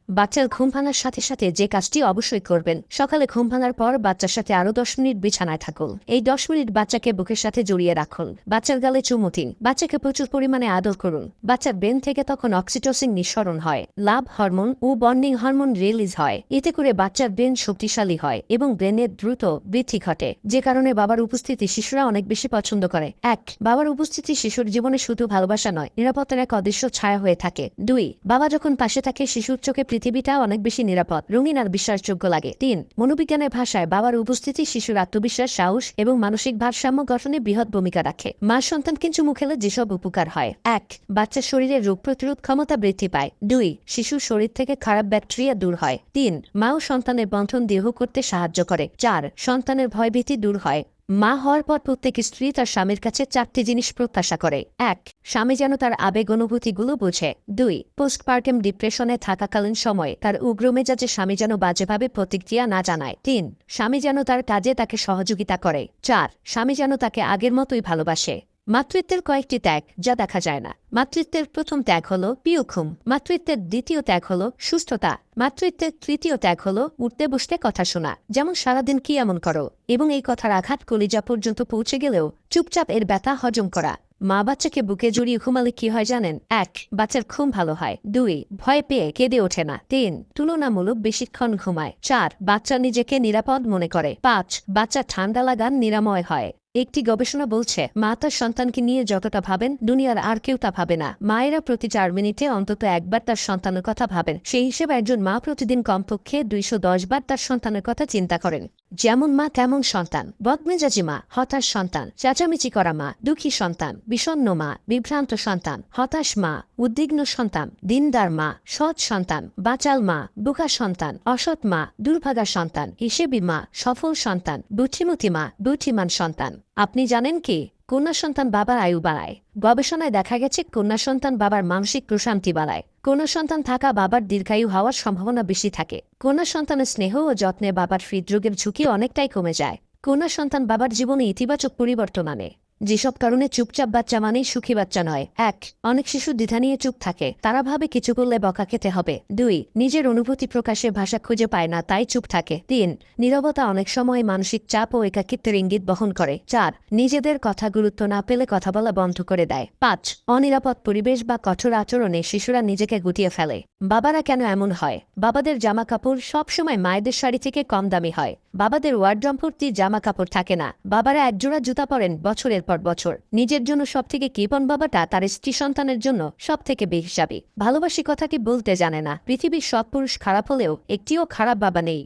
বাচ্চার ঘুম ভাঙার সাথে সাথে যে কাজটি অবশ্যই করবেন, সকালে ঘুম ভাঙার পর বাচ্চার সাথে আরো 10 মিনিট বিছানায় থাকুন। এই 10 মিনিট বাচ্চাকে বুকের সাথে জড়িয়ে রাখুন, বাচ্চার গালে চুমু দিন, বাচ্চাকে প্রচুর পরিমাণে আদর করুন। বাচ্চার ব্রেন থেকে তখন অক্সিটোসিন নিঃসরণ হয়, লাভ হরমোন ও বন্ডিং হরমোন রিলিজ হয়। এতে করে বাচ্চার ব্রেন শক্তিশালী হয় এবং ব্রেনের দ্রুত বৃদ্ধি ঘটে, যে কারণে বাবার উপস্থিতি শিশুরা অনেক বেশি পছন্দ করে। 1. বাবার উপস্থিতি শিশুর জীবনে শুধু ভালোবাসা নয়, নিরাপত্তার এক অদৃশ্য ছায়া হয়ে থাকে। 2. বাবা যখন পাশে থাকে শিশুর চোখে পৃথিবীটা অনেক বেশি নিরাপদ, রঙিন আর বিশ্বাসযোগ্য লাগে। 3. মনোবিজ্ঞানের ভাষায় বাবার উপস্থিতি শিশুর আত্মবিশ্বাস, সাহস এবং মানসিক ভারসাম্য গঠনে বৃহৎ ভূমিকা রাখে। মা সন্তানকে চুমু খেলে যেসব উপকার হয়: 1. বাচ্চার শরীরে রোগ প্রতিরোধ ক্ষমতা বৃদ্ধি পায়। 2. শিশুর শরীর থেকে খারাপ ব্যাকটেরিয়া দূর হয়। 3. মা ও সন্তানের বন্ধন দৃঢ় করতে সাহায্য করে। 4. সন্তানের ভয়ভীতি দূর হয়। মা হওয়ার পর প্রত্যেক স্ত্রী তার স্বামীর কাছে 4টি জিনিস প্রত্যাশা করে। 1. স্বামী যেন তার আবেগ অনুভূতিগুলো বোঝে। 2. পোস্টপার্টাম ডিপ্রেশনে থাকাকালীন সময়ে তার উগ্র মেজাজে স্বামী যেন বাজেভাবে প্রতিক্রিয়া না জানায়। 3. স্বামী যেন তার কাজে তাকে সহযোগিতা করে। 4. স্বামী যেন তাকে আগের মতোই ভালোবাসে। মাতৃত্বের কয়েকটি ত্যাগ যা দেখা যায় না। মাতৃত্বের প্রথম ত্যাগ হল পিউঘুম। মাতৃত্বের দ্বিতীয় ত্যাগ হল সুস্থতা। মাতৃত্বের তৃতীয় ত্যাগ হল উঠতে বসতে কথা শোনা, যেমন সারাদিন কি এমন করো, এবং এই কথার আঘাত কলিজা পর্যন্ত পৌঁছে গেলেও চুপচাপ এর ব্যথা হজম করা। মা বাচ্চাকে বুকে জড়িয়ে ঘুমালে কি হয় জানেন? 1. বাচ্চার ঘুম ভালো হয়। 2. ভয় পেয়ে কেঁদে ওঠে না। 3. তুলনামূলক বেশিক্ষণ ঘুমায়। 4. বাচ্চা নিজেকে নিরাপদ মনে করে। 5. বাচ্চা ঠান্ডা লাগান নিরাময় হয়। একটি গবেষণা বলছে, মা তার সন্তানকে নিয়ে যতটা ভাবেন দুনিয়ার আর কেউ তা ভাবে না। মায়েরা প্রতি 4 মিনিটে অন্তত একবার তার সন্তানের কথা ভাবেন। সেই হিসেবে একজন মা প্রতিদিন কমপক্ষে 210 বার তার সন্তানের কথা চিন্তা করেন। যেমন মা তেমন সন্তান। বদমেজাজি মা, হতাশ সন্তান। চেঁচামেচি করা মা, দুঃখী সন্তান। বিষণ্ণ মা, বিভ্রান্ত সন্তান। হতাশ মা, উদ্বিগ্ন সন্তান। দিনদার মা, সৎ সন্তান। বাচাল মা, বোকা সন্তান। অসৎ মা, দুর্ভাগা সন্তান। হিসেবি মা, সফল সন্তান। বুদ্ধিমতী মা, বুদ্ধিমান সন্তান। আপনি জানেন কি, কন্যা সন্তান বাবার আয়ু বাড়ায়? গবেষণায় দেখা গেছে কন্যা সন্তান বাবার মানসিক প্রশান্তি বাড়ায়। কন্যা সন্তান থাকা বাবার দীর্ঘায়ু হওয়ার সম্ভাবনা বেশি থাকে। কন্যা সন্তানের স্নেহ ও যত্নে বাবার হৃদরোগের ঝুঁকি অনেকটাই কমে যায়। কন্যা সন্তান বাবার জীবনে ইতিবাচক পরিবর্তন আনে। যেসব কারণে চুপচাপ বাচ্চা মানেই সুখী বাচ্চা নয়। 1. অনেক শিশু দ্বিধা নিয়ে চুপ থাকে, তারা ভাবে কিছু করলে বকা খেতে হবে। 2. নিজের অনুভূতি প্রকাশে ভাষা খুঁজে পায় না, তাই চুপ থাকে। 3. নীরবতা অনেক সময় মানসিক চাপ ও একাকিত্বের ইঙ্গিত বহন করে। 4. নিজেদের কথা গুরুত্ব না পেলে কথা বলা বন্ধ করে দেয়। 5. অনিরাপদ পরিবেশ বা কঠোর আচরণে শিশুরা নিজেকে গুটিয়ে ফেলে। বাবারা কেন এমন হয়? বাবাদের জামা কাপড় সবসময় মায়েদের শাড়ি থেকে কম দামি হয়। বাবাদের ওয়ার্ড্রোব ভর্তি জামা কাপড় থাকে না। বাবারা একজোড়া জুতা পরেন বছরের পর বছর। নিজের জন্য সবথেকে কৃপণ বাবাটা তার স্ত্রী সন্তানের জন্য সবথেকে বেহিসাবি। ভালোবাসি কথাটি বলতে জানে না। পৃথিবীর সব পুরুষ খারাপ হলেও একটিও খারাপ বাবা নেই।